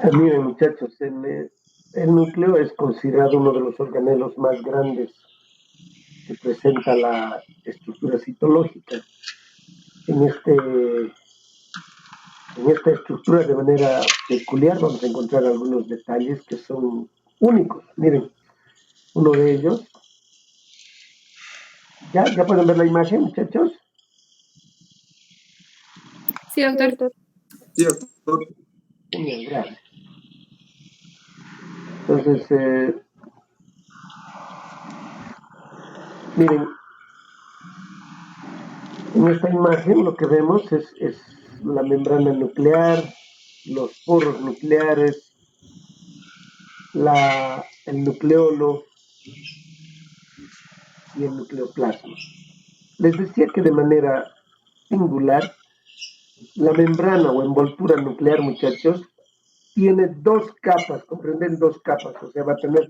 Miren, muchachos, el núcleo es considerado uno de los organelos más grandes que presenta la estructura citológica. En, este, en esta estructura, de manera peculiar, vamos a encontrar algunos detalles que son únicos. Miren, uno de ellos. ¿Ya pueden ver la imagen, muchachos? Sí, doctor. Sí, doctor. Genial, gracias. Entonces, miren, en esta imagen lo que vemos es la membrana nuclear, los poros nucleares, el nucleolo y el nucleoplasma. Les decía que de manera singular, la membrana o envoltura nuclear, muchachos, tiene dos capas, comprenden, dos capas, o sea, va a tener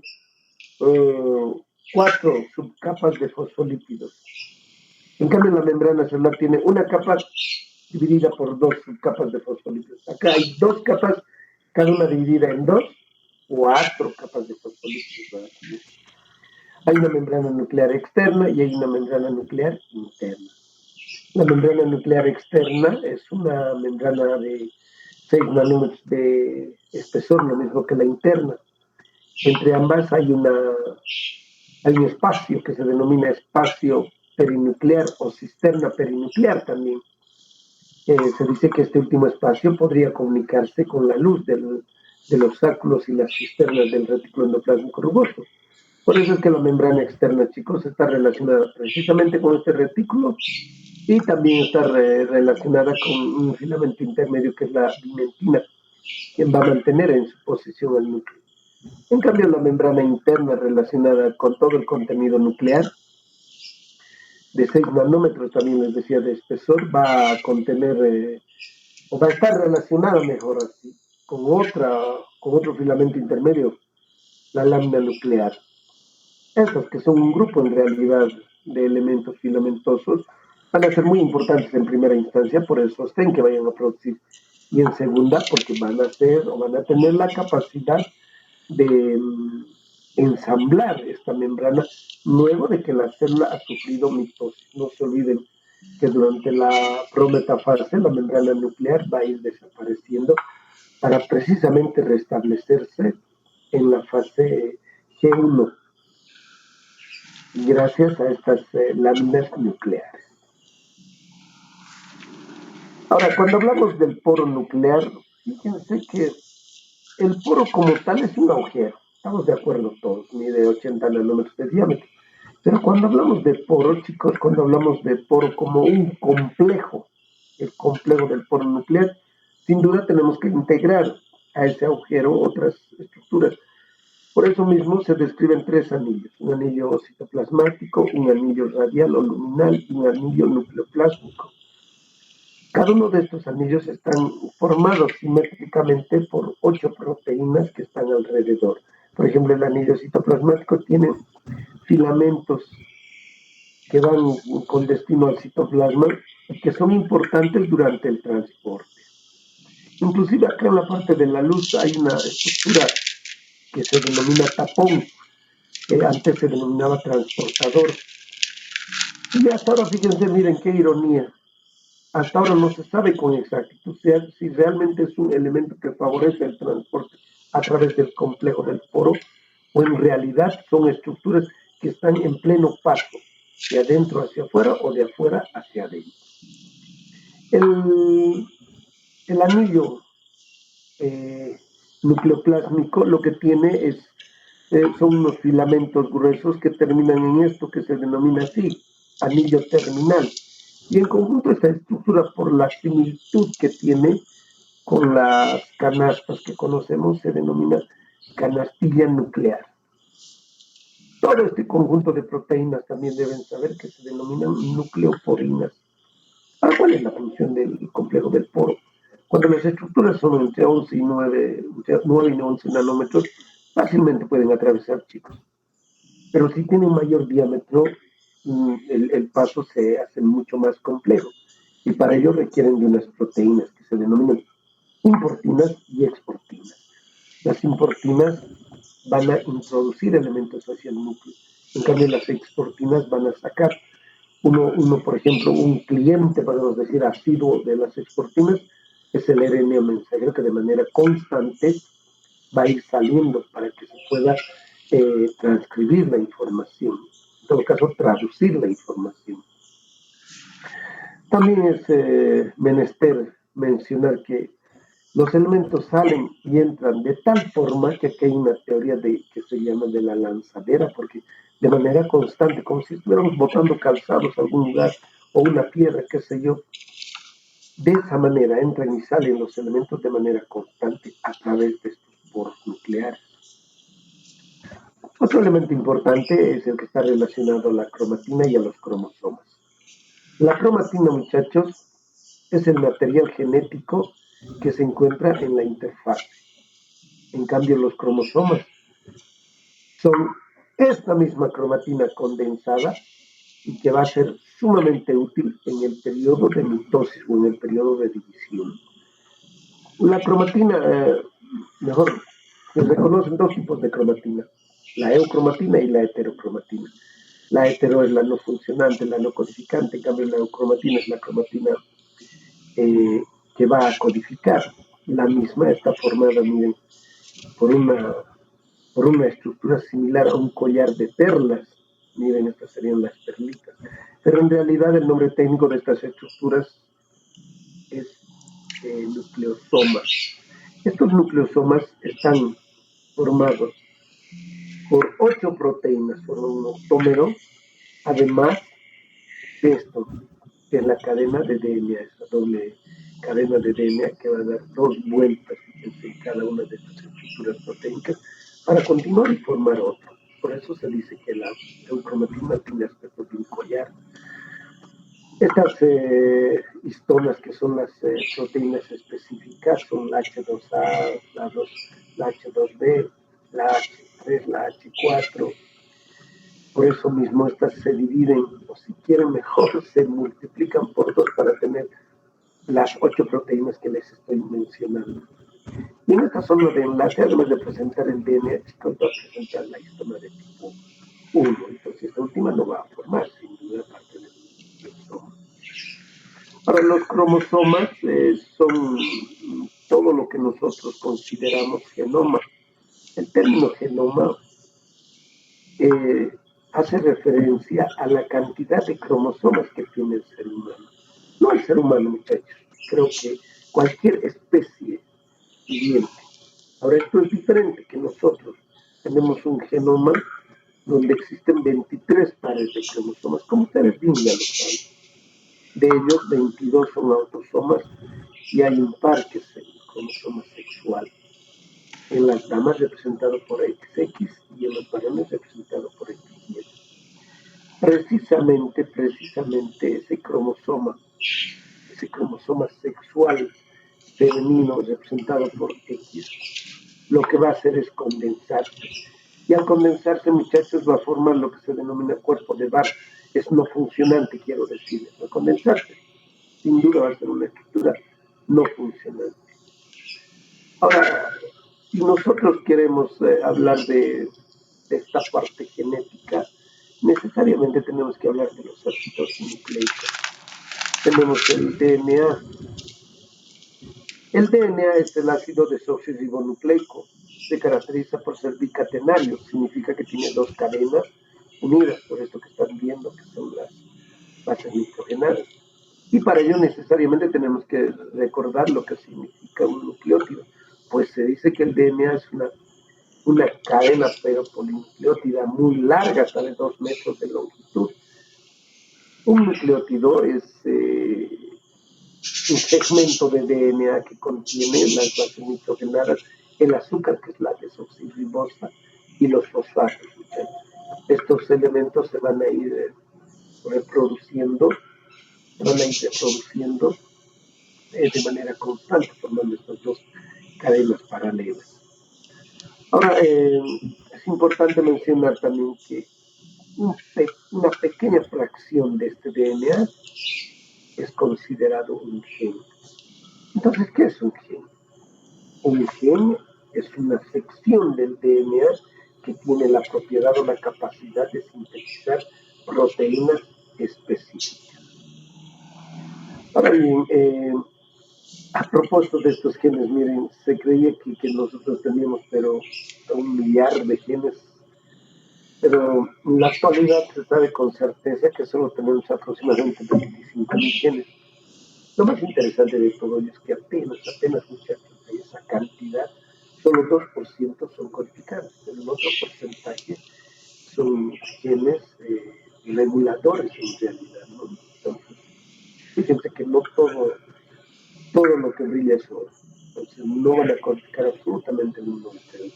4 subcapas de fosfolípidos. En cambio, la membrana celular tiene una capa dividida por 2 subcapas de fosfolípidos. Acá hay 2 capas, cada una dividida en 2, 4 capas de fosfolípidos. Hay una membrana nuclear externa y hay una membrana nuclear interna. La membrana nuclear externa es una membrana de 6 nanómetros de espesor, lo mismo que la interna. Entre ambas hay un espacio que se denomina espacio perinuclear o cisterna perinuclear también. Se dice que este último espacio podría comunicarse con la luz de los saclos y las cisternas del retículo endoplásmico rugoso. Por eso es que la membrana externa, chicos, está relacionada precisamente con este retículo y también está relacionada con un filamento intermedio que es la bimentina, quien va a mantener en su posición el núcleo. En cambio, la membrana interna relacionada con todo el contenido nuclear, de 6 nanómetros también les decía de espesor, va a contener o va a estar relacionada mejor así con otro filamento intermedio, la lámina nuclear. Estos que son un grupo en realidad de elementos filamentosos van a ser muy importantes en primera instancia por el sostén que vayan a producir y en segunda porque van a tener la capacidad de ensamblar esta membrana luego de que la célula ha sufrido mitosis. No se olviden que durante la prometafase la membrana nuclear va a ir desapareciendo para precisamente restablecerse en la fase G1 gracias a estas láminas nucleares. Ahora, cuando hablamos del poro nuclear, fíjense que el poro como tal es un agujero. Estamos de acuerdo todos, mide 80 nanómetros de diámetro. Pero cuando hablamos de poro, chicos, cuando hablamos de poro como un complejo, el complejo del poro nuclear, sin duda tenemos que integrar a ese agujero otras estructuras. Por eso mismo se describen 3 anillos, un anillo citoplasmático, un anillo radial o luminal y un anillo nucleoplásmico. Cada uno de estos anillos están formados simétricamente por 8 proteínas que están alrededor. Por ejemplo, el anillo citoplasmático tiene filamentos que van con destino al citoplasma y que son importantes durante el transporte. Inclusive acá en la parte de la luz hay una estructura que se denomina tapón, que antes se denominaba transportador. Y hasta ahora, fíjense, miren qué ironía. Hasta ahora no se sabe con exactitud si realmente es un elemento que favorece el transporte a través del complejo del poro o en realidad son estructuras que están en pleno paso, de adentro hacia afuera o de afuera hacia adentro. El anillo nucleoplásmico lo que tiene son unos filamentos gruesos que terminan en esto que se denomina así, anillo terminal. Y en conjunto esta estructura, por la similitud que tiene con las canastas que conocemos, se denomina canastilla nuclear. Todo este conjunto de proteínas también deben saber que se denominan nucleoporinas. Ahora, ¿cuál es la función del complejo del poro? Cuando las estructuras son entre 11 y 9 y 11 nanómetros, fácilmente pueden atravesar, chicos. Pero si tienen mayor diámetro, el paso se hace mucho más complejo. Y para ello requieren de unas proteínas que se denominan importinas y exportinas. Las importinas van a introducir elementos hacia el núcleo. En cambio, las exportinas van a sacar. Por ejemplo, un cliente, podemos decir, asiduo de las exportinas es el RNA mensajero que de manera constante va a ir saliendo para que se pueda transcribir la información, en todo caso traducir la información. También es menester mencionar que los elementos salen y entran de tal forma que aquí hay una teoría que se llama de la lanzadera, porque de manera constante, como si estuviéramos botando calzados a algún lugar o una piedra, qué sé yo, de esa manera entran y salen los elementos de manera constante a través de estos poros nucleares. Otro elemento importante es el que está relacionado a la cromatina y a los cromosomas. La cromatina, muchachos, es el material genético que se encuentra en la interfaz. En cambio, los cromosomas son esta misma cromatina condensada y que va a ser sumamente útil en el periodo de mitosis o en el periodo de división. La cromatina, mejor, se reconocen dos tipos de cromatina, la eucromatina y la heterocromatina. La hetero es la no funcionante, la no codificante, en cambio la eucromatina es la cromatina que va a codificar. La misma está formada, miren, por una estructura similar a un collar de perlas. Miren, estas serían las perlitas. Pero en realidad el nombre técnico de estas estructuras es nucleosomas. Estos nucleosomas están formados por 8 proteínas, forman un octómero, además de esto, que es la cadena de DNA, esa doble cadena de DNA que va a dar 2 vueltas en cada una de estas estructuras proteínicas para continuar y formar otro. Por eso se dice que la eucromatina tiene aspecto de un collar. Estas histonas, que son las proteínas específicas, son la H2A, la H2B, la H3, la H4. Por eso mismo estas se dividen, o si quieren mejor, se multiplican por 2 para tener las 8 proteínas que les estoy mencionando. Y en esta zona de enlace, además de presentar el DNA, chicos, va a presentar la histona de tipo 1. Entonces, esta última no va a formar, sin duda, parte del cromosoma. Ahora, los cromosomas son todo lo que nosotros consideramos genoma. El término genoma hace referencia a la cantidad de cromosomas que tiene el ser humano. No el ser humano, muchachos. Creo que cualquier especie viviente. Ahora, esto es diferente, que nosotros tenemos un genoma donde existen 23 pares de cromosomas, como ustedes bien ya lo saben. De ellos, 22 son autosomas y hay un par que es el cromosoma sexual. En las damas representado por XX y en los varones representado por XY. Precisamente ese cromosoma sexual femenino representado por X, lo que va a hacer es condensarse. Y al condensarse, muchachos, va a formar lo que se denomina cuerpo de Barr. Es no funcionante, quiero decir. Al condensarse, sin duda va a ser una estructura no funcionante. Ahora, si nosotros queremos hablar de esta parte genética, necesariamente tenemos que hablar de los ácidos nucleicos. Tenemos el DNA. El DNA es el ácido desoxirribonucleico. Se caracteriza por ser bicatenario, significa que tiene 2 cadenas unidas, por esto que están viendo que son las bases nitrogenadas. Y para ello necesariamente tenemos que recordar lo que significa un nucleótido. Pues se dice que el DNA es una cadena pero polinucleótida muy larga, hasta de 2 metros de longitud. Un nucleótido es un segmento de DNA que contiene las bases nitrogenadas, el azúcar, que es la desoxirribosa, y los fosfatos. Estos elementos se van a ir reproduciendo de manera constante, formando estas 2 cadenas paralelas. Ahora, es importante mencionar también que una pequeña fracción de este DNA es considerado un gen. Entonces, ¿qué es un gen? Un gen es una sección del DNA que tiene la propiedad o la capacidad de sintetizar proteínas específicas. Ahora bien, a propósito de estos genes, miren, se creía que nosotros teníamos, pero 1 millar de genes, pero en la actualidad se sabe con certeza que solo tenemos aproximadamente 25.000 genes. Lo más interesante de todo ello es que apenas muchachos, de esa cantidad, solo 2% son codificados. El otro porcentaje son genes reguladores en realidad, ¿no? Entonces, fíjense que no todo lo que brilla es oro. Entonces, no van a codificar absolutamente el 98%.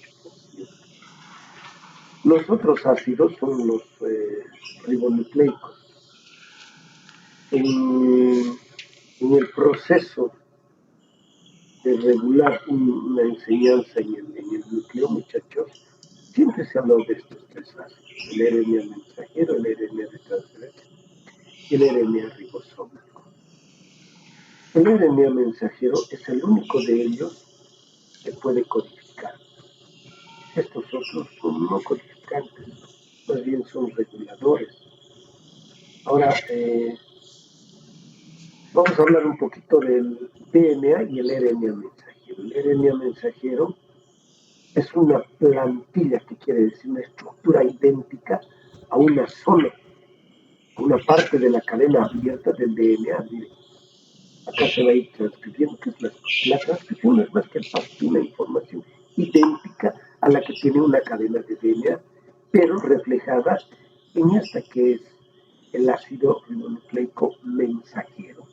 Los otros ácidos son los ribonucleicos. En el proceso de regular una enseñanza en el núcleo, muchachos, siempre se habló de estos 3 ácidos: el RNA mensajero, el RNA de transferencia y el RNA ribosómico. El RNA mensajero es el único de ellos que puede codificar. Estos otros son no codificantes, más bien son reguladores. Ahora, vamos a hablar un poquito del DNA y el RNA mensajero. El RNA mensajero es una plantilla, que quiere decir una estructura idéntica a una zona, una parte de la cadena abierta del DNA. Miren, acá se va a ir transcribiendo, que es la transcripción no es más que el paso de una información idéntica a la que tiene una cadena de DNA, pero reflejada en esta que es el ácido ribonucleico mensajero.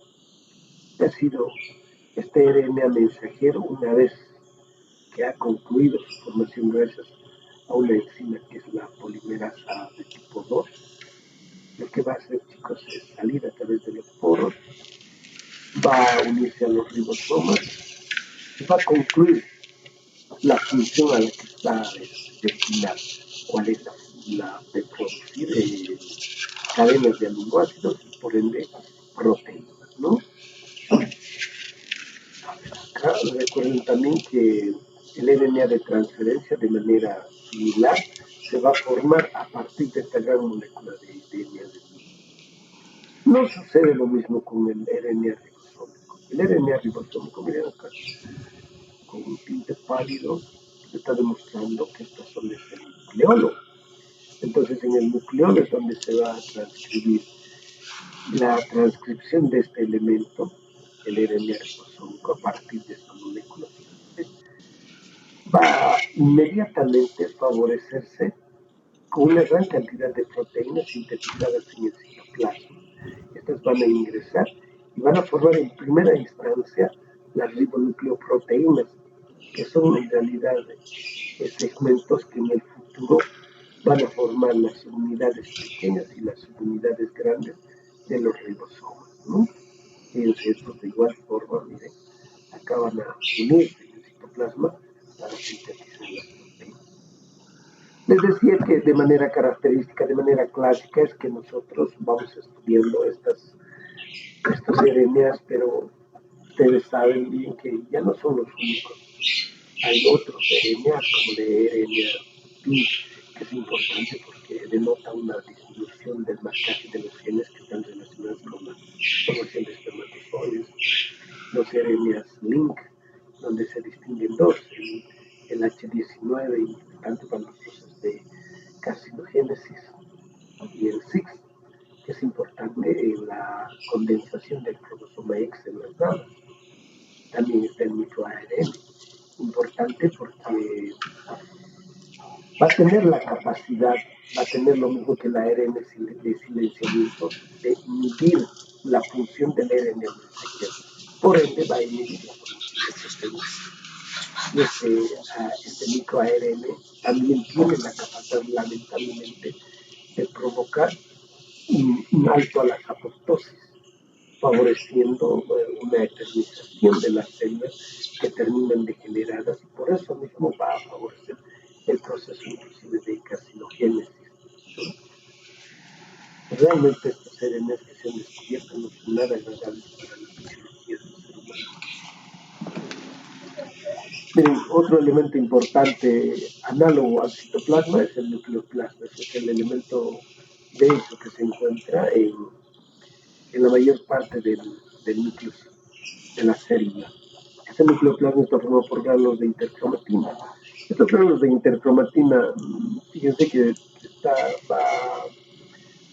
Este RNA mensajero, una vez que ha concluido su formación gracias a una enzima que es la polimerasa de tipo 2, lo que va a hacer, chicos, es salir a través de los poros, va a unirse a los ribosomas y va a concluir la función a la que está destinada. ¿Cuál es la de producir cadenas de aminoácidos y por ende proteínas, ¿no? Acá recuerden también que el RNA de transferencia, de manera similar, se va a formar a partir de esta gran molécula de DNA. No sucede lo mismo con el RNA ribosómico. El RNA ribosómico, miren acá, con un tinte pálido, se está demostrando que esta zona es el nucleolo. Entonces, en el nucleolo es donde se va a transcribir la transcripción de este elemento, el RNA ribosómico, a partir de esta molécula. Va a inmediatamente favorecerse con una gran cantidad de proteínas sintetizadas en el citoplasma. Estas van a ingresar y van a formar en primera instancia las ribonucleoproteínas, que son en realidad segmentos que en el futuro van a formar las unidades pequeñas y las unidades grandes de los ribosomas, ¿no? Fíjense, estos de igual forma, miren, acá van a unirse en el citoplasma para sintetizar las proteínas. Les decía que de manera característica, de manera clásica, es que nosotros vamos estudiando estos RNAs, pero ustedes saben bien que ya no son los únicos. Hay otros RNAs, como el RNA-PIN, que es importante porque denota una disminución del marcaje de los genes que están relacionados con la formación de espermatozoides. Los RNAs LINK, donde se distinguen dos, el H19, importante para los procesos de carcinogénesis, y el SIX, que es importante en la condensación del cromosoma X en las damas. También está el microARN, importante porque va a tener la capacidad, va a tener lo mismo que el ARN de silenciamiento, de inhibir la función del ARN mensajero. Por ende, va a inhibir la formación de proteínas. Y este microARN también tiene la capacidad, lamentablemente, de provocar un alto a las apoptosis, favoreciendo una eternización de las células que terminan degeneradas, y por eso mismo va a favorecer el proceso inclusive de carcinogénesis. Realmente estos RNAs que se han descubierto no son nada agradables para la fisiología del ser humano. Miren, otro elemento importante análogo al citoplasma es el nucleoplasma. Ese es el elemento denso que se encuentra en la mayor parte del núcleo de la célula. Ese nucleoplasma está formado por granos de intercromatina. Estos granos de intercromatina, fíjense que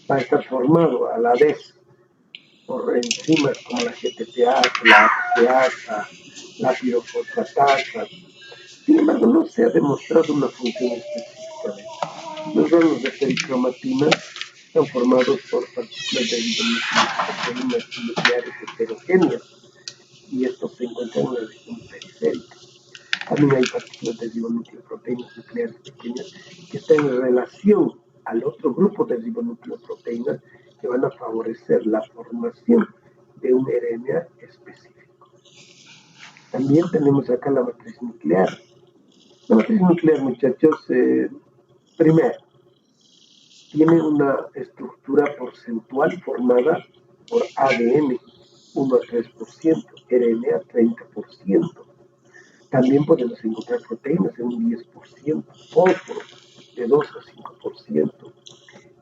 va a estar formado a la vez por enzimas como la GTPase, la ATPasa, la pirofosfatasa. Sin embargo, no se ha demostrado una función específica de esto. Los granos de pericromatina están formados por partículas de proteínas nucleares heterogéneas y estos se encuentran en la región periférica. También hay partículas de ribonucleoproteínas nucleares pequeñas que están en relación al otro grupo de ribonucleoproteínas que van a favorecer la formación de un RNA específico. También tenemos acá la matriz nuclear. La matriz nuclear, muchachos, primero, tiene una estructura porcentual formada por ADN 1 a 3%, RNA 30%. También podemos encontrar proteínas en un 10%, fósforo de 2 a 5%.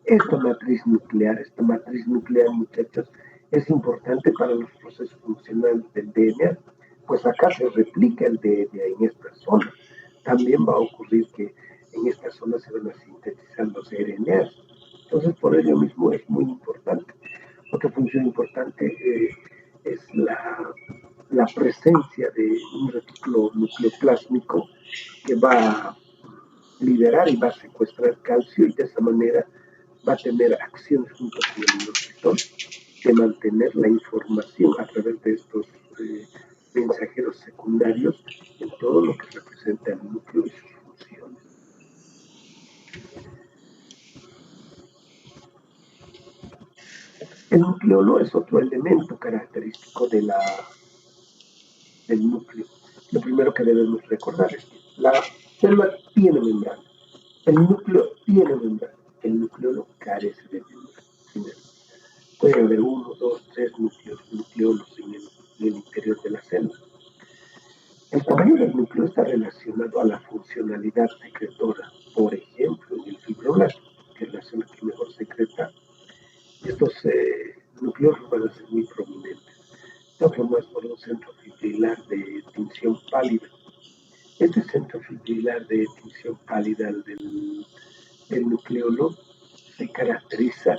Esta matriz nuclear, muchachos, es importante para los procesos funcionales del DNA, pues acá se replica el DNA en esta zona. También va a ocurrir que en esta zona se van a sintetizar los RNAs. Entonces, por ello mismo es muy importante. Otra función importante es la presencia de un retículo nucleoplásmico que va a liberar y va a secuestrar calcio y de esa manera va a tener acciones junto con el inositol de mantener la información a través de estos mensajeros secundarios en todo lo que representa el núcleo y sus funciones. El nucleolo es otro elemento característico del núcleo. Lo primero que debemos recordar es que la célula tiene membrana, el núcleo tiene membrana, el nucleolo carece de membrana. Puede haber 1, 2, 3 nucleolos en el interior de la célula. El tamaño del núcleo está relacionado a la funcionalidad secretora. Por ejemplo, en el fibroblasto, que es la célula que mejor secreta, estos nucleolos van a ser muy prominentes. Están formados por un centro fibrilar de tinción pálida. Este centro fibrilar de tinción pálida del nucleolo se caracteriza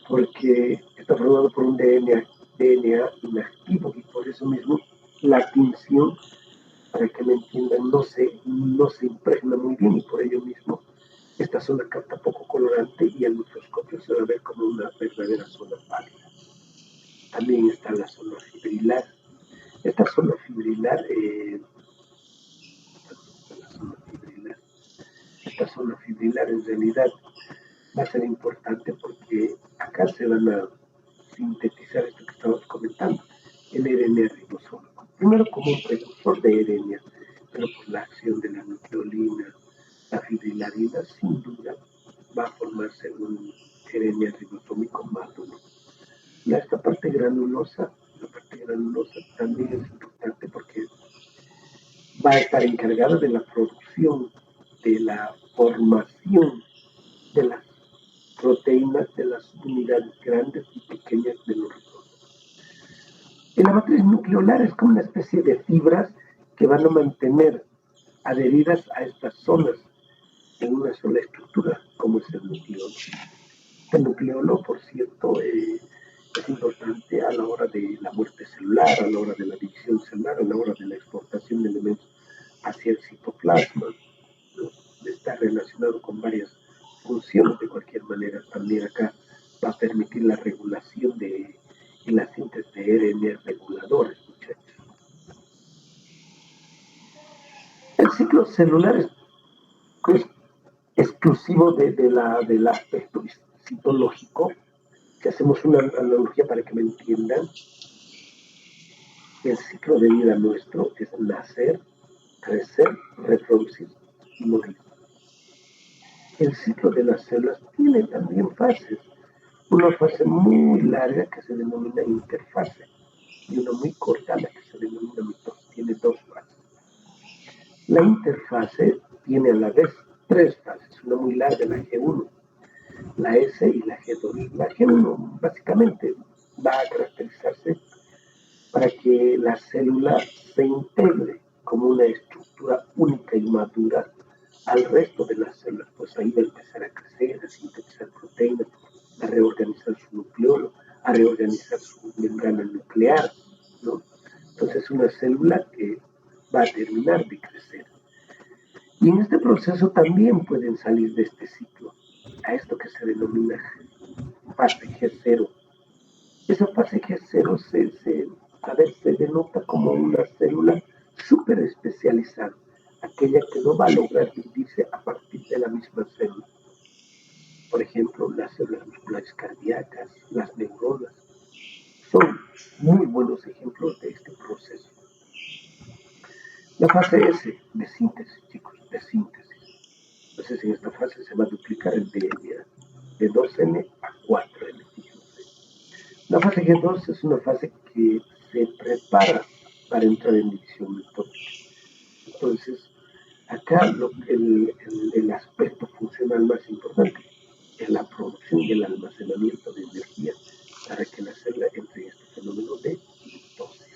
porque está formado por un DNA inactivo y por eso mismo la tinción, para que me entiendan, no se impregna muy bien y por ello mismo esta zona capta poco colorante y al microscopio se va a ver como una verdadera zona pálida. También está la zona fibrilar. Esta zona fibrilar, en realidad va a ser importante porque acá se van a sintetizar esto que estamos comentando, el RNA ribosómico. Primero como un precursor de RNA, pero por la acción de la nucleolina, la fibrilarina, sin duda va a formarse un RNA ribosómico maduro. Esta parte granulosa, también es importante porque va a estar encargada de la producción, de la formación de las proteínas de las unidades grandes y pequeñas de los ribosomas. Y la matriz nucleolar es como una especie de fibras que van a mantener adheridas a estas zonas en una sola estructura, como es el nucleolo. El nucleolo, por cierto, es importante a la hora de la muerte celular, a la hora de la división celular, a la hora de la exportación de elementos hacia el citoplasma. Está relacionado con varias funciones de cualquier manera. También acá va a permitir la regulación y la síntesis de RNA reguladores, muchachos. El ciclo celular es exclusivo del aspecto citológico. Si hacemos una analogía para que me entiendan, el ciclo de vida nuestro es nacer, crecer, reproducir y morir. El ciclo de las células tiene también fases. Una fase muy larga que se denomina interfase y una muy corta la que se denomina mitosis. Tiene dos fases. La interfase tiene a la vez tres fases, una muy larga, la G1, la S y la G2. La G1 básicamente va a caracterizarse para que la célula se integre como una estructura única y madura al resto de las células, pues ahí va a empezar a crecer, a sintetizar proteínas, a reorganizar su nucleolo, a reorganizar su membrana nuclear, ¿no? Entonces es una célula que va a terminar de crecer. Y en este proceso también pueden salir de este ciclo a esto que se denomina fase G0. Esa fase G0 se denota como una célula súper especializada, aquella que no va a lograr dividirse a partir de la misma célula. Por ejemplo, las células musculares cardíacas, las neuronas, son muy buenos ejemplos de este proceso. La fase S de síntesis, chicos, de síntesis. Entonces, en esta fase se va a duplicar el DNA de 2N a 4N. La fase G2 es una fase que se prepara para entrar en división mitótica. Entonces, acá el aspecto funcional más importante es la producción y el almacenamiento de energía para que la célula entre en este fenómeno de mitosis.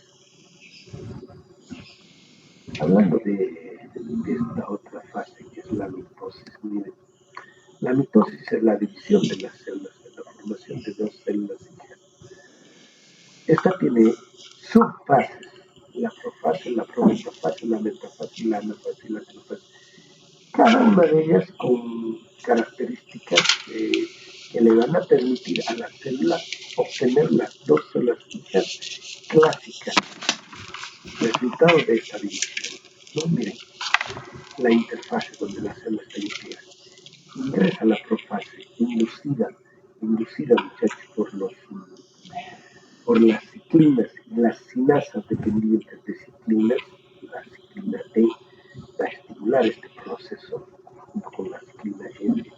Hablando de esta otra fase que es la mitosis, miren, la mitosis es la división de las células, es la formación de dos células hijas. Esta tiene subfases, la profase, la prometafase, la metafase, la anafase y la telofase. Cada una de ellas con características que le van a permitir a la célula obtener las dos células hijas clásicas, resultado de esta división. ¿No? Miren, la interfase donde la célula está integrada. Ingresa la profase, inducida muchachos, por las ciclinas y las sinasas dependientes de ciclinas, la ciclina D va a estimular este proceso junto con la ciclina N.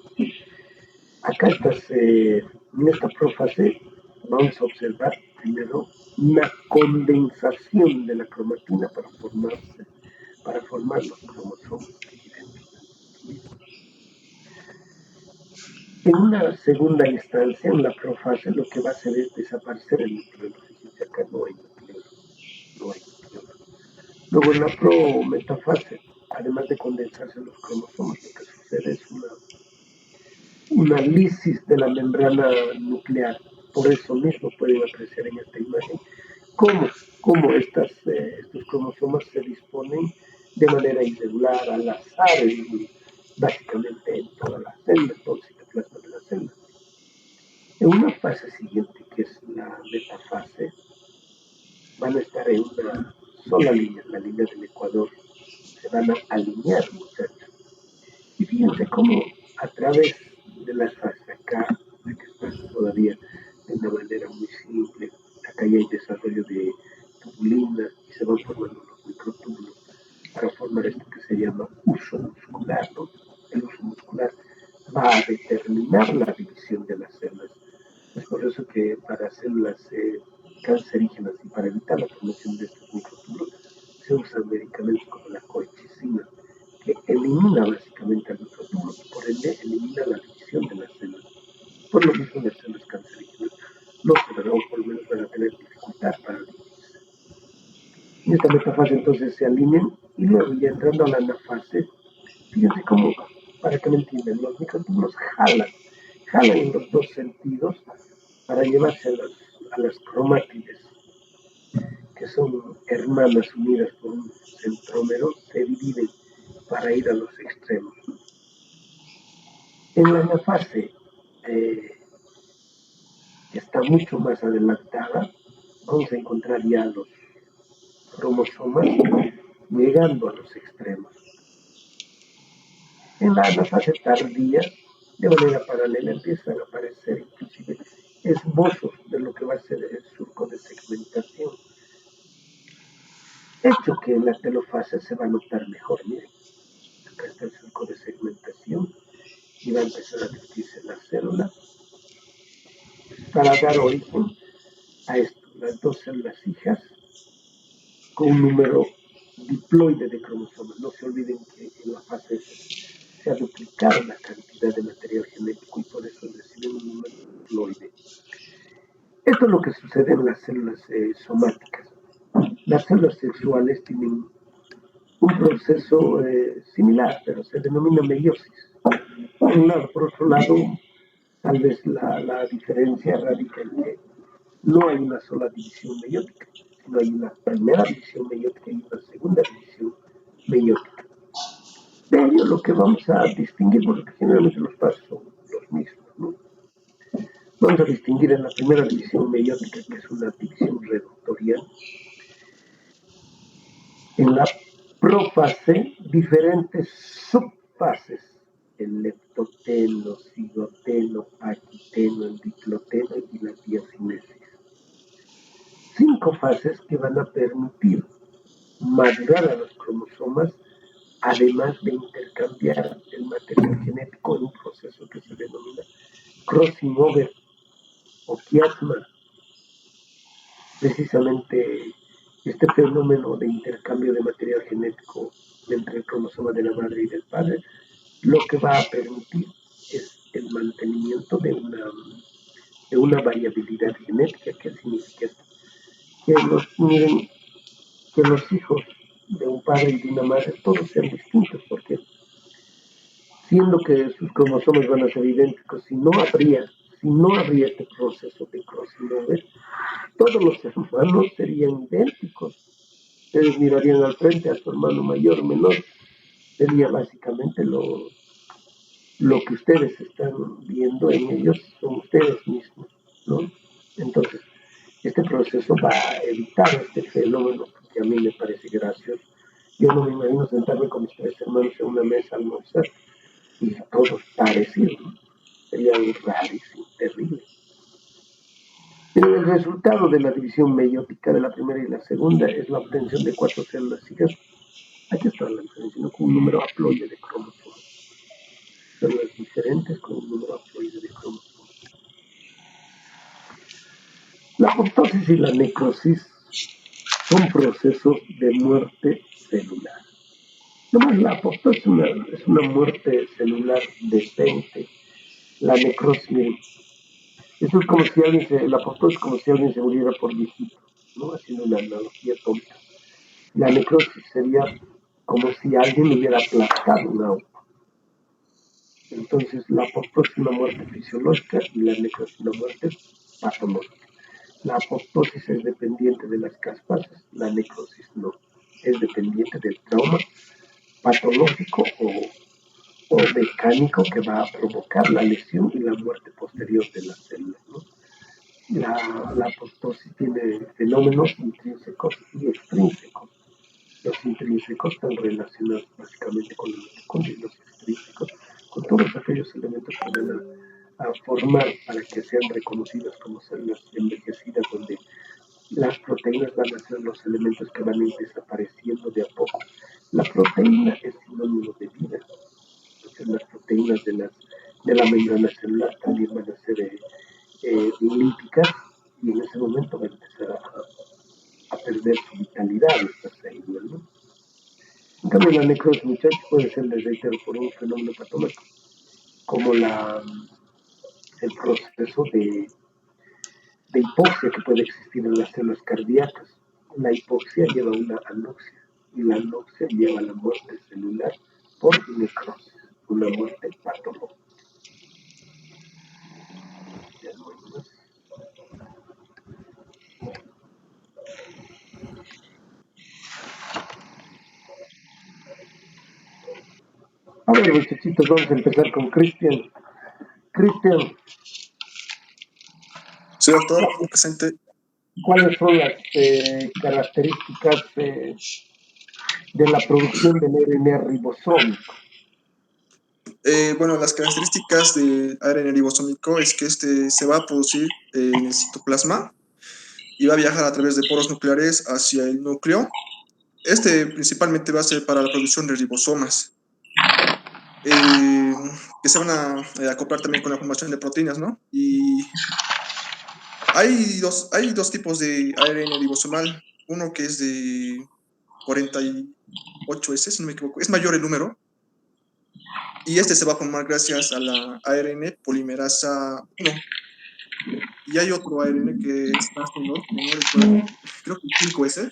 Acá en esta prófase vamos a observar primero una condensación de la cromatina para formar los cromosomas que hay dentro del mismo. En una segunda instancia, en la profase, lo que va a hacer es desaparecer el nucleolo. Fíjense, acá no hay nucleolo. Luego, en la prometafase, además de condensarse los cromosomas, lo que sucede es una lisis de la membrana nuclear. Por eso mismo pueden apreciar en esta imagen cómo estos cromosomas se disponen de manera irregular, al azar, básicamente en toda la célula, en todo el citoplasma de la célula. En una fase siguiente, que es la metafase, van a estar en una sola línea, la línea del ecuador. Se van a alinear, muchachos. Y fíjense cómo a través de las fases acá está todavía de una manera muy simple, acá ya hay desarrollo de tubulinas y se van formando los microtúbulos para formar esto que se llama uso muscular, ¿no? El uso muscular va a determinar la división de las células. Es por eso que para células cancerígenas y para evitar la formación de estos microtúbulos se usan medicamentos como la colchicina, que elimina básicamente al microtúbulo y por ende elimina la división de las células. Por lo mismo las células cancerígenas no se van, o por lo menos van a tener dificultad para dividirse. En esta metafase entonces se alinean y luego ya entrando a la anafase, fíjense cómo, para que me entiendan, los microtúbulos jalan en los dos sentidos para llevarse a las cromátides, que son hermanas unidas por un centrómero, se dividen para ir a los extremos. En la anafase, que está mucho más adelantada, vamos a encontrar ya los cromosomas llegando a los extremos. En la anafase tardía, de manera paralela, empiezan a aparecer inclusive esbozos de lo que va a ser el surco de segmentación. Hecho que en la telofase se va a notar mejor, miren, acá está el surco de segmentación y va a empezar a dividirse la célula para dar origen a esto, las dos células hijas con un número diploide de cromosomas. No se olviden que en la fase S se ha duplicado la cantidad de material genético y por eso reciben un número diploide. Esto es lo que sucede en las células somáticas. Las células sexuales tienen un proceso similar, pero se denomina meiosis. Por un lado, por otro lado, tal vez la diferencia radica en que no hay una sola división meiótica, sino hay una primera división meiótica y una segunda división meiótica. De ello lo que vamos a distinguir, porque generalmente los pasos son los mismos, ¿no? Vamos a distinguir en la primera división meiótica, que es una división reductorial, en la prófase diferentes subfases, el leptoteno, cigoteno, aquiteno, el diploteno y la diocinesis. 5 fases que van a permitir madurar a los cromosomas, además de intercambiar el material genético en un proceso que se denomina crossing over o quiasma. Precisamente este fenómeno de intercambio de material genético entre el cromosoma de la madre y del padre, lo que va a permitir es el mantenimiento de una variabilidad genética. ¿Qué significa esto? Miren, que los hijos de un padre y de una madre todos sean distintos, porque siendo que sus cromosomas van a ser idénticos, si no habría este proceso de crossing over, todos los hermanos serían idénticos. Ustedes mirarían al frente a su hermano mayor o menor, sería básicamente lo que ustedes están viendo en ellos, son ustedes mismos, ¿no? Entonces, este proceso va a evitar este fenómeno que a mí me parece gracioso. Yo no me imagino sentarme con mis 3 hermanos en una mesa a almorzar y todos parecidos, ¿no? Sería rarísimo, terrible. Pero el resultado de la división meiótica de la primera y la segunda es la obtención de 4 células hijas. Aquí está la diferencia, ¿no? Con un número haploide de cromosomas. Células diferentes con un número haploide de cromosomas. La apoptosis y la necrosis son procesos de muerte celular. Nomás la apoptosis es una muerte celular decente. La necrosis, miren, eso es como si la apoptosis es como si alguien se muriera por viejito, ¿no? Haciendo una analogía tonta. La necrosis sería como si alguien hubiera aplastado un auto. Entonces, la apoptosis es una muerte fisiológica y la necrosis es una muerte patológica. La apoptosis es dependiente de las caspases, la necrosis no. Es dependiente del trauma patológico o mecánico que va a provocar la lesión y la muerte posterior de las células, ¿no? La apoptosis tiene fenómenos intrínsecos y extrínsecos. Los intrínsecos están relacionados básicamente con los mitocondrios, los extrínsecos con todos aquellos elementos que van a formar para que sean reconocidas como células envejecidas, donde las proteínas van a ser los elementos que van a ir desapareciendo de a poco. La proteína es sinónimo de vida. Entonces, las proteínas de la membrana celular también van a ser líticas y en ese momento va a empezar a perder su vitalidad esta célula, ¿no? En cambio, la necrosis, muchachos, puede ser, les reitero, por un fenómeno patológico, como el proceso de hipoxia que puede existir en las células cardíacas. La hipoxia lleva a una anoxia y la anoxia lleva a la muerte celular por necrosis, una muerte patológica. A ver, muchachitos, vamos a empezar con Cristian. Cristian, Sí, doctor, presente. ¿cuáles son las características de la producción del RNA ribosómico? Bueno, las características del ARN ribosómico es que este se va a producir en el citoplasma y va a viajar a través de poros nucleares hacia el núcleo. Este principalmente va a ser para la producción de ribosomas, que se van a acoplar también con la formación de proteínas, ¿no? Y hay dos tipos de ARN ribosomal, uno que es 48S, si no me equivoco. Es mayor el número. Y este se va a formar gracias a la ARN polimerasa 1. Y hay otro ARN que está sonoro, que no recuerdo, creo que 5S,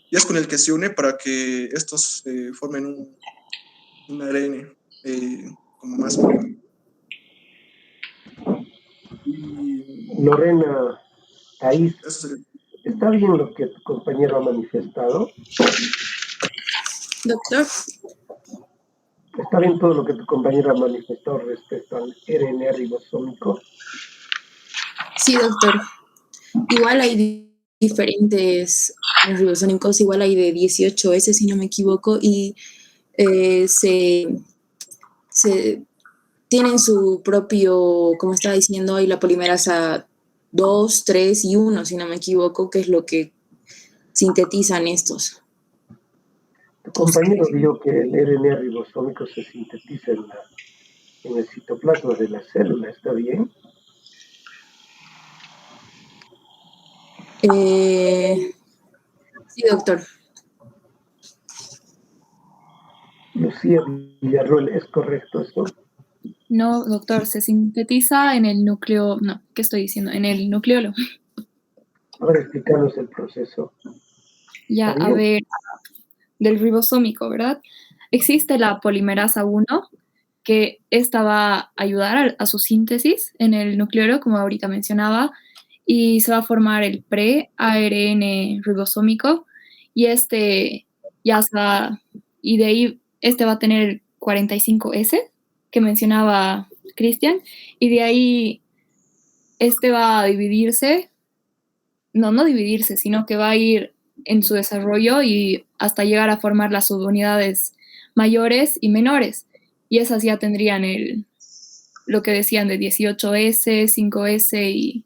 y es con el que se une para que estos formen un ARN como más fuerte. Y Lorena, Thais, eso sería. ¿está bien lo que tu compañero ha manifestado? Doctor, ¿Está bien todo lo que tu compañero ha manifestado respecto al RNA ribosómico? sí, doctor. Igual hay diferentes ribosómicos, igual hay de 18S, si no me equivoco, y se tienen su propio, como estaba diciendo, hay la polimerasa 2, 3 y 1, si no me equivoco, que es lo que sintetizan estos. Tu compañero dijo que el RNA ribosómico se sintetiza en el citoplasma de la célula, ¿está bien? Sí, doctor. Lucía Villarroel, ¿es correcto esto? No, doctor, se sintetiza en el núcleo, no, ¿qué estoy diciendo? En el nucleolo. Ahora explícanos el proceso. Ya, ¿Está a bien? ver, del ribosómico, ¿verdad? Existe la polimerasa 1, que esta va a ayudar a su síntesis en el nucleolo, como ahorita mencionaba, y se va a formar el pre-ARN ribosómico, y este ya se va, y de ahí este va a tener el 45S, que mencionaba Cristian, y de ahí este va a dividirse, no dividirse, sino que va a ir en su desarrollo y hasta llegar a formar las subunidades mayores y menores. Y esas ya tendrían lo que decían de 18S, 5S y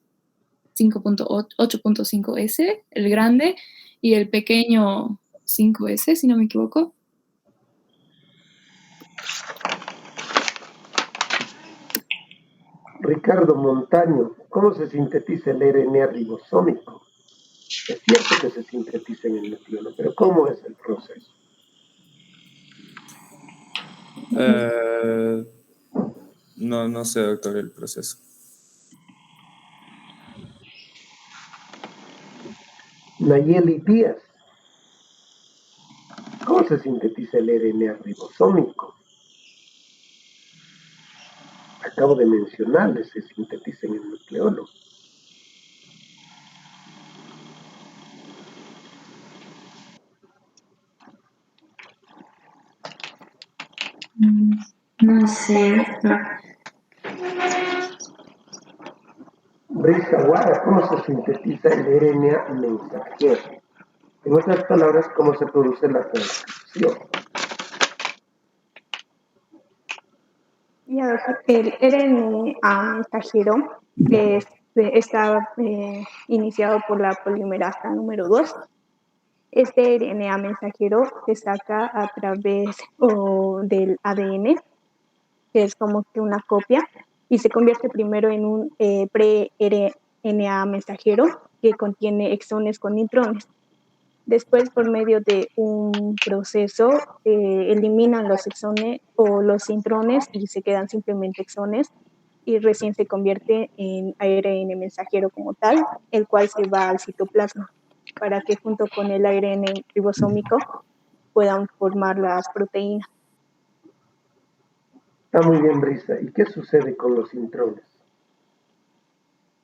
8.5S, el grande, y el pequeño 5S, si no me equivoco. Ricardo Montaño, ¿cómo se sintetiza el RNA ribosómico? Es cierto que se sintetiza en el nucleolo, pero ¿cómo es el proceso? No sé, doctor, el proceso. Nayeli Díaz, ¿cómo se sintetiza el RNA ribosómico? Acabo de mencionarles, se sintetiza en el nucleolo. No sé, doctor. Brisa Guara, ¿cómo se sintetiza el RNA mensajero? En otras palabras, ¿cómo se produce la transcripción? Ya, doctor, el RNA mensajero está iniciado por la polimerasa número 2. Este RNA mensajero se saca a través del ADN, que es como que una copia, y se convierte primero en un pre-RNA mensajero que contiene exones con intrones. Después, por medio de un proceso, eliminan los exones o los intrones y se quedan simplemente exones, y recién se convierte en ARN mensajero como tal, el cual se va al citoplasma para que junto con el ARN ribosómico puedan formar las proteínas. Está muy bien, Brisa. ¿Y qué sucede con los intrones?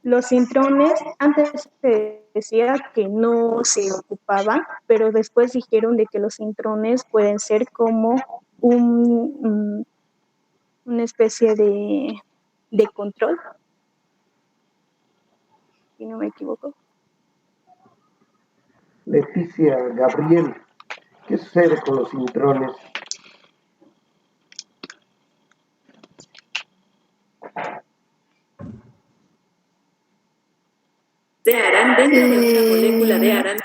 Los intrones, antes se decía que no se ocupaban, pero después dijeron de que los intrones pueden ser como una especie de control, si no me equivoco. Leticia Gabriel, ¿qué sucede con los intrones? De Aran dentro de una molécula de Aran.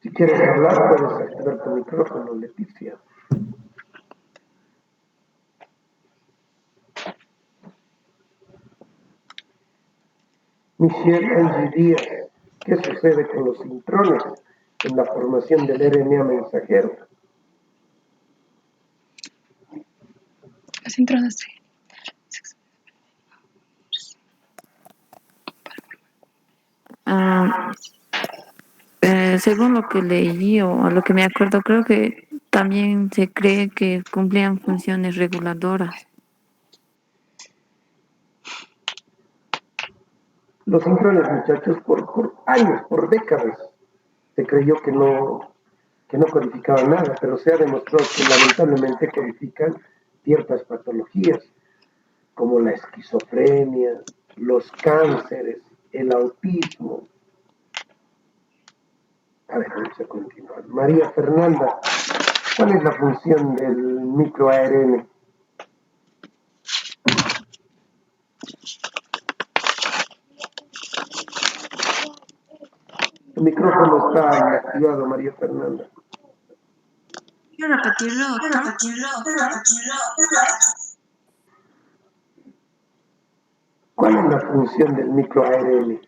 Si quieres hablar, puedes activar tu micrófono, Leticia. Michelle Angie Díaz, ¿qué sucede con los intrones en la formación del RNA mensajero? Los intrones. Según lo que leí o a lo que me acuerdo, creo que también se cree que cumplían funciones reguladoras. Los intrones, muchachos, por años, por décadas, se creyó que no codificaban nada, pero se ha demostrado que lamentablemente codifican ciertas patologías, como la esquizofrenia, los cánceres, el autismo. A ver, vamos a continuar. María Fernanda, ¿cuál es la función del microARN? Tu micrófono está inactivado, María Fernanda. Quiero repetirlo, doctor. ¿Cuál es la función del microARN?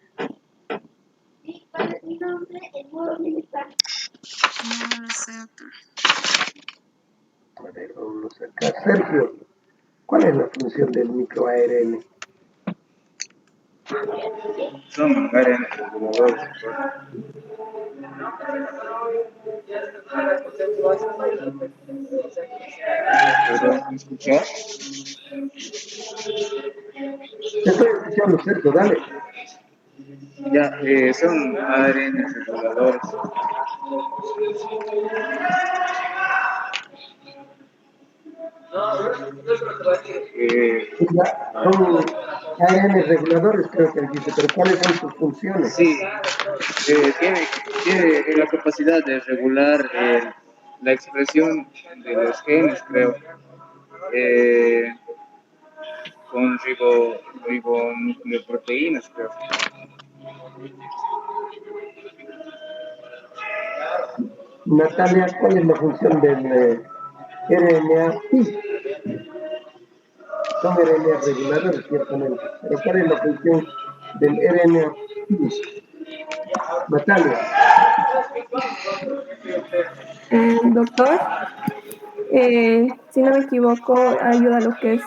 No lo sé, doctor. A ver, vamos acá. Sergio, ¿cuál es la función del microARN? Son ARN reguladores. ¿Me escuchas? Te estoy escuchando, Sergio, dale. Ya, son ARN reguladores. Son ARN reguladores, creo que dice, pero ¿cuáles son sus funciones? Sí, tiene la capacidad de regular la expresión de los genes, creo, con ribonucleoproteínas, creo. Natalia, ¿cuál es la función del RNA? Son RNA reguladores, ciertamente, pero ¿cuál es la función del RNA? Natalia. Doctor, si no me equivoco, ayuda a lo que es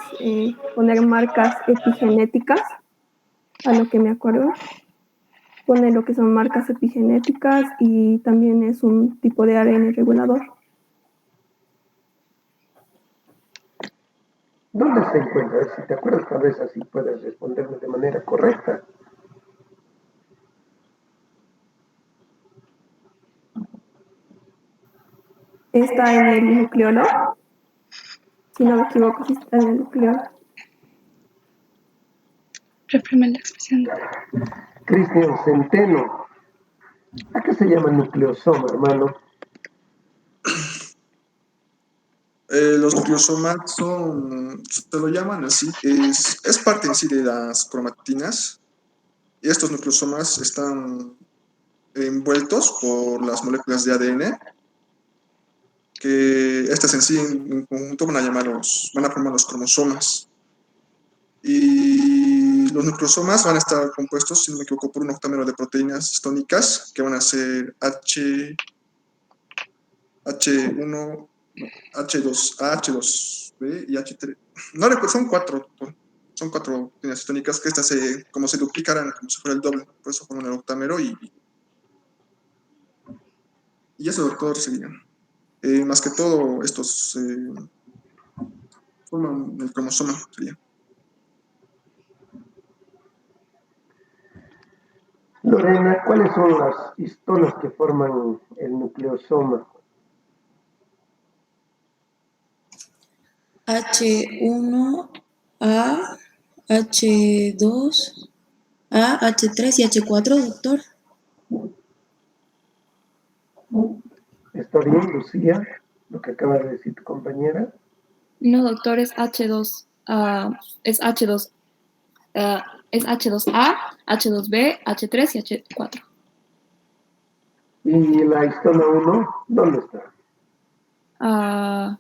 poner marcas epigenéticas, a lo que me acuerdo. Pone lo que son marcas epigenéticas y también es un tipo de ARN regulador. ¿Dónde se encuentra? Si te acuerdas, tal vez así puedes responderme de manera correcta. Está en el nucleolo. Si no me equivoco, sí está en el nucleolo. Reprime la expresión. Cristian Centeno. ¿A qué se llama nucleosoma, hermano? Los nucleosomas se lo llaman así, es parte en sí de las cromatinas, y estos nucleosomas están envueltos por las moléculas de ADN, que estas en sí en conjunto van a formar los cromosomas. Y los nucleosomas van a estar compuestos, si no me equivoco, por un octámero de proteínas tónicas, que van a ser H1, H2A, H2B y H3. No recuerdo, son cuatro proteínas tónicas que estas como se duplicarán, como si fuera el doble, por eso forman el octámero y eso, doctor, sería. Más que todo, estos forman el cromosoma, sería. Lorena, ¿cuáles son las histonas que forman el nucleosoma? H1, A, H2, A, H3 y H4, doctor. ¿Está bien, Lucía, lo que acaba de decir tu compañera? No, doctor, es H2. Es H2. Es H2A, H2B, H3 y H4. ¿Y la histona 1 dónde está? Ah,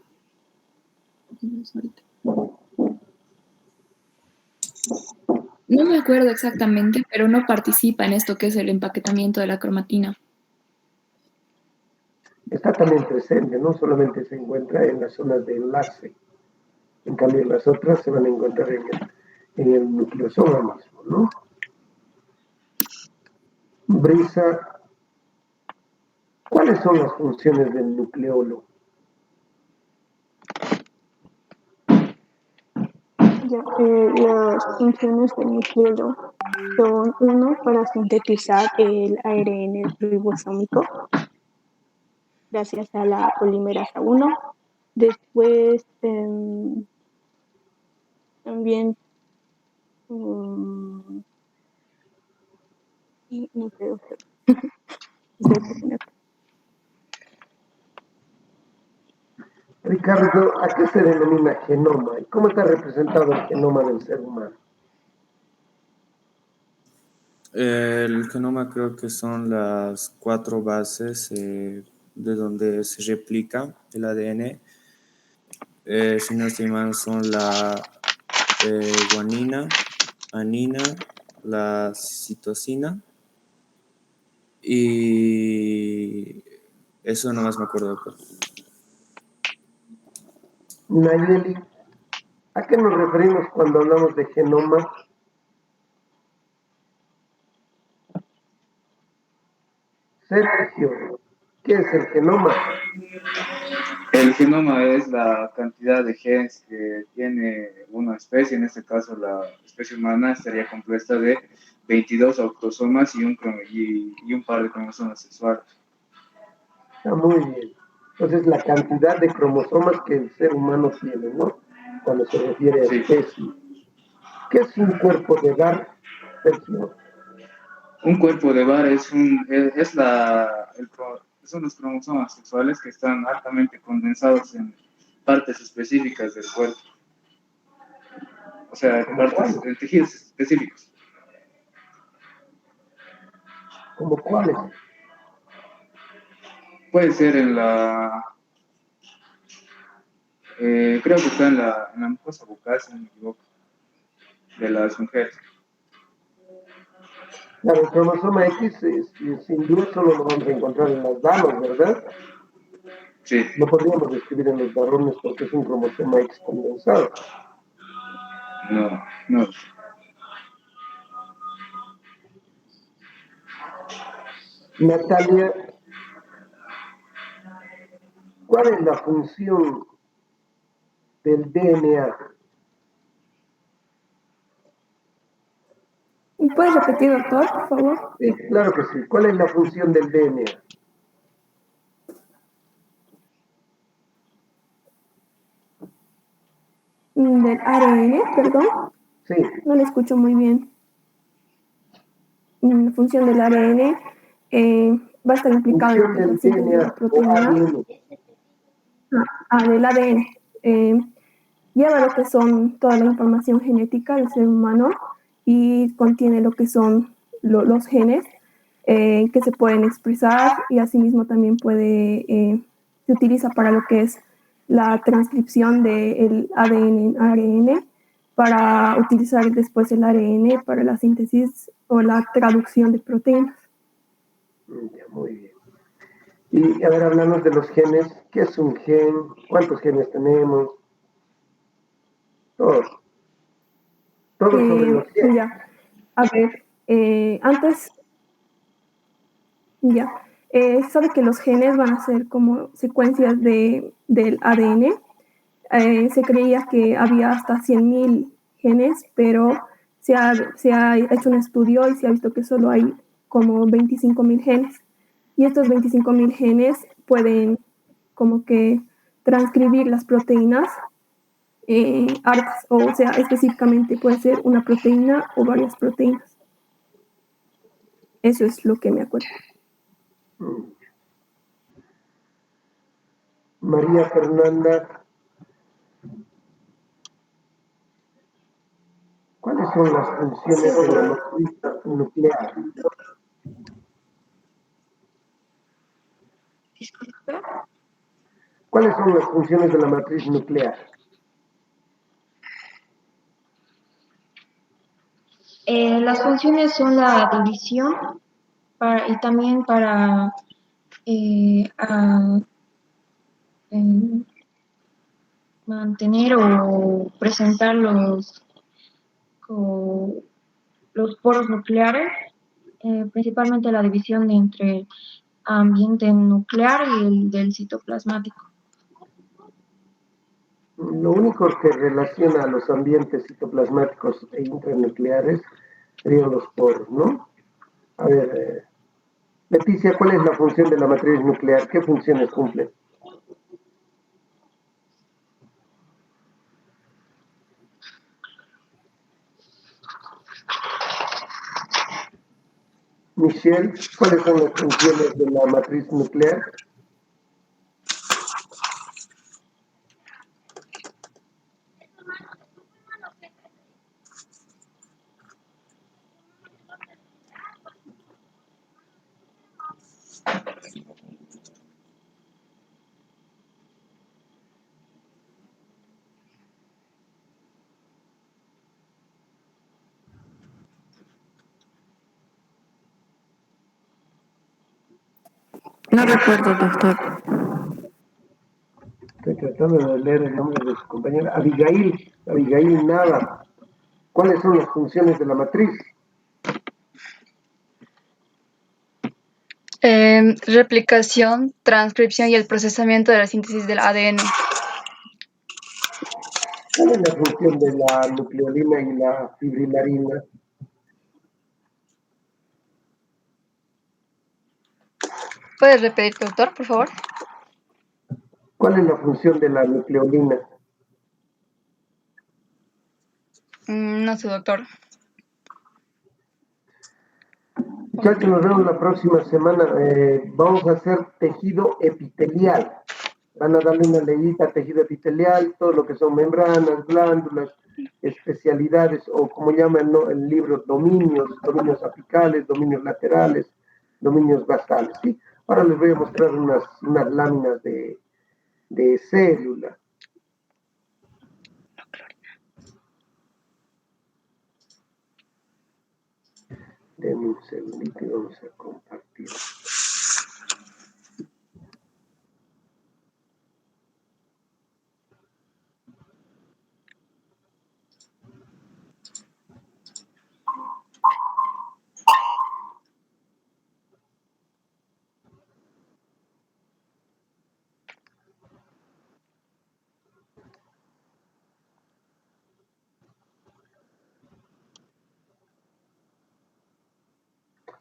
no me acuerdo exactamente, pero no participa en esto que es el empaquetamiento de la cromatina. Está también presente, no solamente se encuentra en las zonas de enlace. En cambio, las otras se van a encontrar en el nucleosoma mismo, ¿no? Brisa, ¿cuáles son las funciones del nucleolo? Las funciones del nucleolo son uno para sintetizar el ARN ribosómico gracias a la polimerasa 1. Después también no creo que Ricardo, ¿a qué se denomina genoma y cómo está representado el genoma del ser humano? El genoma creo que son las 4 bases de donde se replica el ADN. Si no estoy mal, son la guanina, anina, la citosina y eso nomás me acuerdo. Nayeli, ¿a qué nos referimos cuando hablamos de genoma? Sergio, ¿qué es el genoma? El genoma es la cantidad de genes que tiene una especie, en este caso la especie humana estaría compuesta de 22 autosomas y un par de cromosomas sexuales. Está muy bien. Entonces, la cantidad de cromosomas que el ser humano tiene, ¿no? Cuando se refiere a Sí. especie. ¿Qué es un cuerpo de Barr, Sergio? Un cuerpo de Barr son los cromosomas sexuales que están altamente condensados en partes específicas del cuerpo. O sea, en tejidos específicos. ¿Como cuáles? Puede ser en creo que está en la mucosa bucal, si no me equivoco, de las mujeres. Claro, el cromosoma X, sin duda, solo lo vamos a encontrar en las damas, ¿verdad? Sí. No podríamos describir en los varones porque es un cromosoma X condensado. No. Natalia, ¿cuál es la función del DNA? ¿Puedes repetir, doctor, por favor? Sí, claro que sí. ¿Cuál es la función del DNA? Del ARN, perdón. Sí. No le escucho muy bien. La función del ARN va a estar implicado en la síntesis de proteínas. Del ADN. Lleva lo que son toda la información genética del ser humano y contiene lo que son los genes que se pueden expresar y asimismo también se utiliza para lo que es la transcripción del ADN en ARN para utilizar después el ARN para la síntesis o la traducción de proteínas. Ya, muy bien. Y a ver, hablamos de los genes. ¿Qué es un gen? ¿Cuántos genes tenemos? Todos sobre los genes. Ya, a ver, antes, ya, sabe que los genes van a ser como secuencias del ADN. Se creía que había hasta 100.000 genes, pero se ha hecho un estudio y se ha visto que solo hay como 25.000 genes. Y estos 25.000 genes pueden como que transcribir las proteínas hartas, o sea, específicamente puede ser una proteína o varias proteínas. Eso es lo que me acuerdo. María Fernanda, ¿cuáles son las funciones de la matriz nuclear? Disculpe. ¿Cuáles son las funciones de la matriz nuclear? Las funciones son la división y también para mantener o presentar los poros nucleares, principalmente la división entre el ambiente nuclear y el del citoplasmático. Lo único que relaciona a los ambientes citoplasmáticos e intranucleares serían los poros, ¿no? A ver, Leticia, ¿cuál es la función de la matriz nuclear? ¿Qué funciones cumple? Michelle, ¿cuáles son las funciones de la matriz nuclear? No recuerdo, doctor. Estoy tratando de leer el nombre de su compañera. Abigail Nava. ¿Cuáles son las funciones de la matriz? Replicación, transcripción y el procesamiento de la síntesis del ADN. ¿Cuál es la función de la nucleolina y la fibrilarina? ¿Puedes repetir, doctor, por favor? ¿Cuál es la función de la nucleolina? No sé, doctor. Muchachos, nos vemos la próxima semana. Vamos a hacer tejido epitelial. Van a darle una leída a tejido epitelial, todo lo que son membranas, glándulas, especialidades, o como llaman el libro, dominios apicales, dominios laterales, dominios basales. ¿Sí? Ahora les voy a mostrar unas láminas de célula. Denme un segundito y vamos a compartir.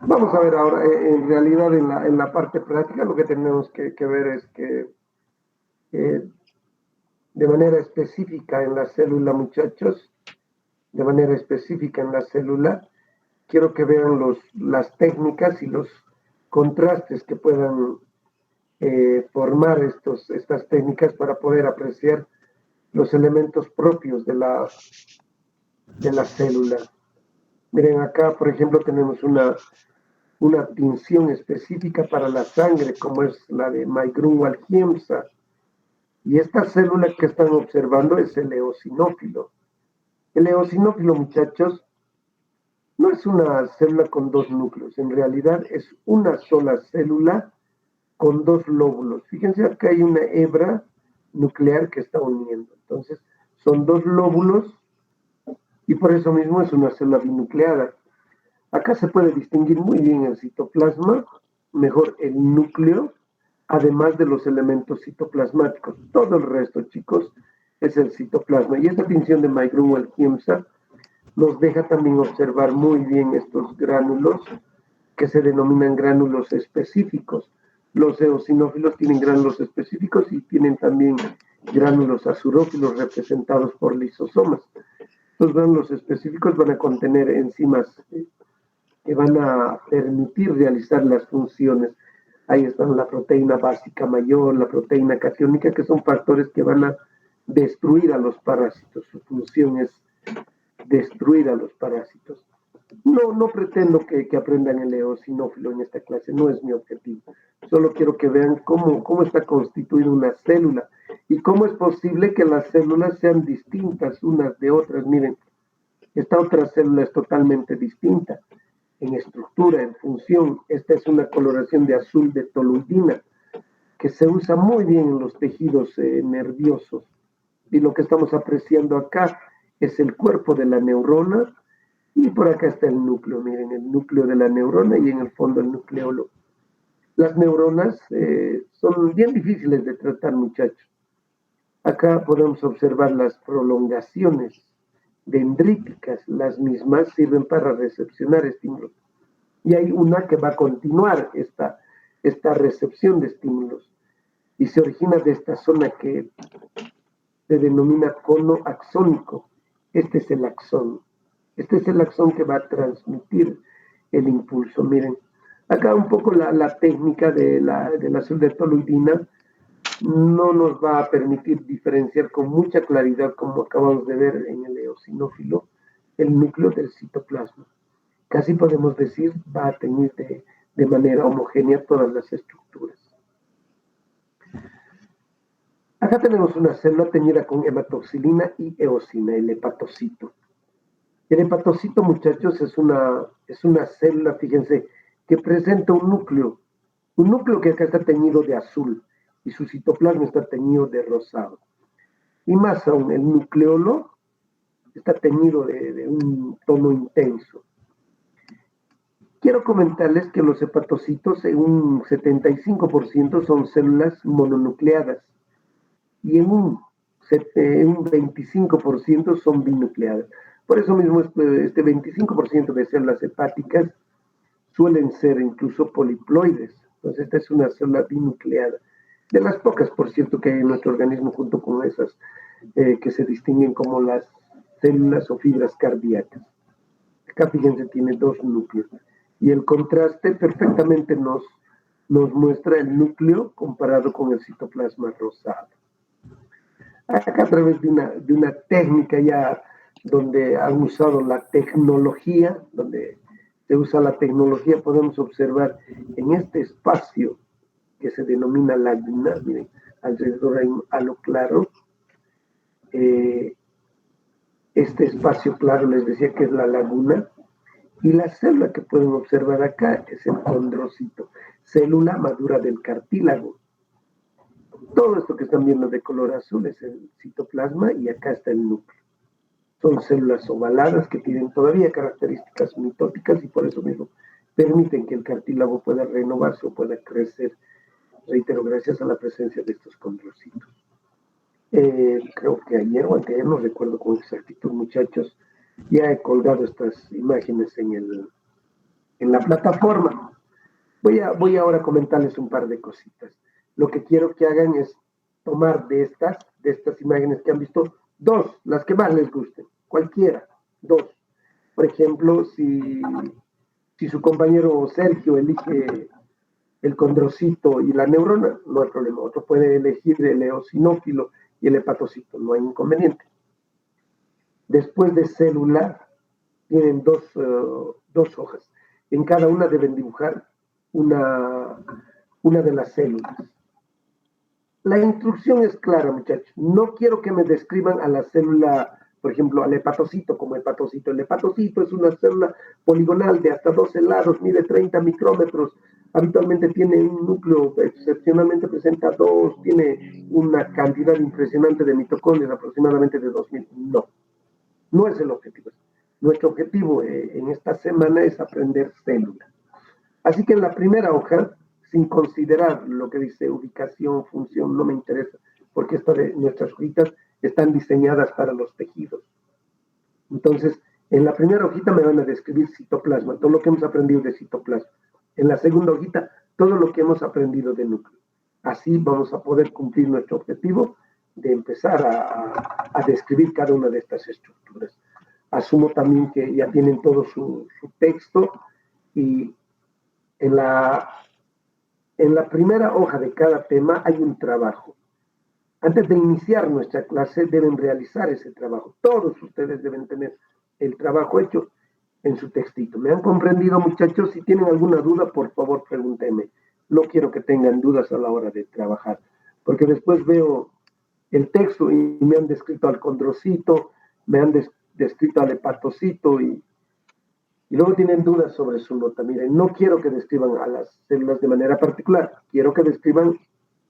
Vamos a ver ahora, en realidad en la parte práctica lo que tenemos que ver es que de manera específica en la célula, muchachos, de manera específica en la célula, quiero que vean las técnicas y los contrastes que puedan formar estas técnicas para poder apreciar los elementos propios de la célula. Miren, acá, por ejemplo, tenemos una tinción específica para la sangre, como es la de Meigrun-Walchiemsa. Y esta célula que están observando es el eosinófilo. El eosinófilo, muchachos, no es una célula con dos núcleos. En realidad es una sola célula con dos lóbulos. Fíjense, acá hay una hebra nuclear que está uniendo. Entonces, son dos lóbulos y por eso mismo es una célula binucleada. Acá se puede distinguir muy bien el citoplasma, mejor el núcleo, además de los elementos citoplasmáticos. Todo el resto, chicos, es el citoplasma. Y esta tinción de Meigrun-Walchiemsa nos deja también observar muy bien estos gránulos que se denominan gránulos específicos. Los eosinófilos tienen gránulos específicos y tienen también gránulos azurófilos representados por lisosomas. Los gránulos específicos van a contener enzimas que van a permitir realizar las funciones. Ahí están la proteína básica mayor, la proteína catiónica, que son factores que van a destruir a los parásitos. Su función es destruir a los parásitos. No pretendo que aprendan el eosinófilo en esta clase, no es mi objetivo. Solo quiero que vean cómo está constituida una célula y cómo es posible que las células sean distintas unas de otras. Miren, esta otra célula es totalmente distinta en estructura, en función. Esta es una coloración de azul de toluidina que se usa muy bien en los tejidos nerviosos. Y lo que estamos apreciando acá es el cuerpo de la neurona y por acá está el núcleo. Miren, el núcleo de la neurona y en el fondo el nucleolo. Las neuronas son bien difíciles de tratar, muchachos. Acá podemos observar las prolongaciones dendríticas. Las mismas sirven para recepcionar estímulos. Y hay una que va a continuar esta recepción de estímulos. Y se origina de esta zona que se denomina cono axónico. Este es el axón. Este es el axón que va a transmitir el impulso. Miren, acá un poco la técnica del azul de toluidina no nos va a permitir diferenciar con mucha claridad, como acabamos de ver en el eosinófilo, el núcleo del citoplasma. Casi podemos decir va a teñir de manera homogénea todas las estructuras. Acá tenemos una célula teñida con hematoxilina y eosina, el hepatocito. El hepatocito, muchachos, es una célula, fíjense, que presenta un núcleo que acá está teñido de azul y su citoplasma está teñido de rosado. Y más aún, el nucleolo está teñido de un tono intenso. Quiero comentarles que los hepatocitos en un 75% son células mononucleadas y en un 25% son binucleadas. Por eso mismo este 25% de células hepáticas suelen ser incluso poliploides. Entonces esta es una célula binucleada. De las pocas, por cierto, que hay en nuestro organismo junto con esas que se distinguen como las células o fibras cardíacas. Acá fíjense, tiene dos núcleos. Y el contraste perfectamente nos muestra el núcleo comparado con el citoplasma rosado. Acá a través de una técnica ya donde han usado la tecnología, donde se usa la tecnología, podemos observar en este espacio que se denomina laguna, miren, alrededor hay un halo claro. Este espacio claro les decía que es la laguna. Y la célula que pueden observar acá es el condrocito, célula madura del cartílago. Todo esto que están viendo de color azul es el citoplasma y acá está el núcleo. Son células ovaladas que tienen todavía características mitóticas y por eso mismo permiten que el cartílago pueda renovarse o pueda crecer, reitero, gracias a la presencia de estos condrocitos. Creo que ayer o anteayer, no recuerdo con exactitud, muchachos, ya he colgado estas imágenes en la plataforma. Voy ahora a comentarles un par de cositas. Lo que quiero que hagan es tomar de estas imágenes que han visto, dos, las que más les gusten, cualquiera, dos. Por ejemplo, si su compañero Sergio elige el condrocito y la neurona, no hay problema. Otro puede elegir el eosinófilo y el hepatocito, no hay inconveniente. Después de célula, tienen dos hojas. En cada una deben dibujar una de las células. La instrucción es clara, muchachos. No quiero que me describan a la célula, por ejemplo, al hepatocito como hepatocito. El hepatocito es una célula poligonal de hasta 12 lados, mide 30 micrómetros. Habitualmente tiene un núcleo, excepcionalmente presenta 2, tiene una cantidad impresionante de mitocondrias, aproximadamente de 2000. No es el objetivo. Nuestro objetivo en esta semana es aprender células. Así que en la primera hoja, sin considerar lo que dice ubicación, función, no me interesa, porque nuestras hojitas están diseñadas para los tejidos. Entonces, en la primera hojita me van a describir citoplasma, todo lo que hemos aprendido de citoplasma. En la segunda hojita, todo lo que hemos aprendido de núcleo. Así vamos a poder cumplir nuestro objetivo de empezar a describir cada una de estas estructuras. Asumo también que ya tienen todo su texto y en la primera hoja de cada tema hay un trabajo. Antes de iniciar nuestra clase deben realizar ese trabajo. Todos ustedes deben tener el trabajo hecho en su textito. ¿Me han comprendido, muchachos? Si tienen alguna duda, por favor, pregúntenme. No quiero que tengan dudas a la hora de trabajar, porque después veo el texto y me han descrito al condrocito, me han descrito al hepatocito y luego tienen dudas sobre su nota. Miren, no quiero que describan a las células de manera particular, quiero que describan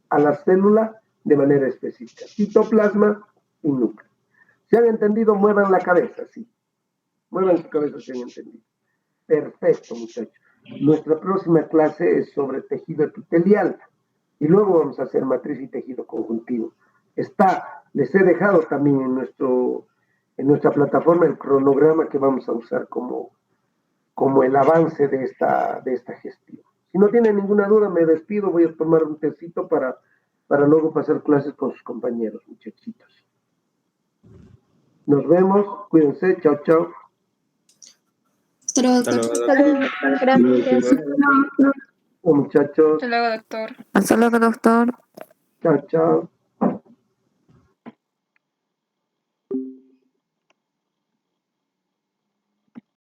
a la célula de manera específica. Citoplasma y núcleo. ¿Se han entendido? Muevan la cabeza, sí. Muevan su cabeza si han entendido. Perfecto, muchachos. Nuestra próxima clase es sobre tejido epitelial y luego vamos a hacer matriz y tejido conjuntivo. Les he dejado también en nuestra plataforma el cronograma que vamos a usar como el avance de esta gestión. Si no tienen ninguna duda, me despido, voy a tomar un tecito para luego pasar clases con sus compañeros, muchachitos. Nos vemos, cuídense, chao, chao. Hasta luego, doctor. Hasta luego, gracias. Muchachos. Hasta luego, doctor. Hasta luego, doctor. Chao, chao.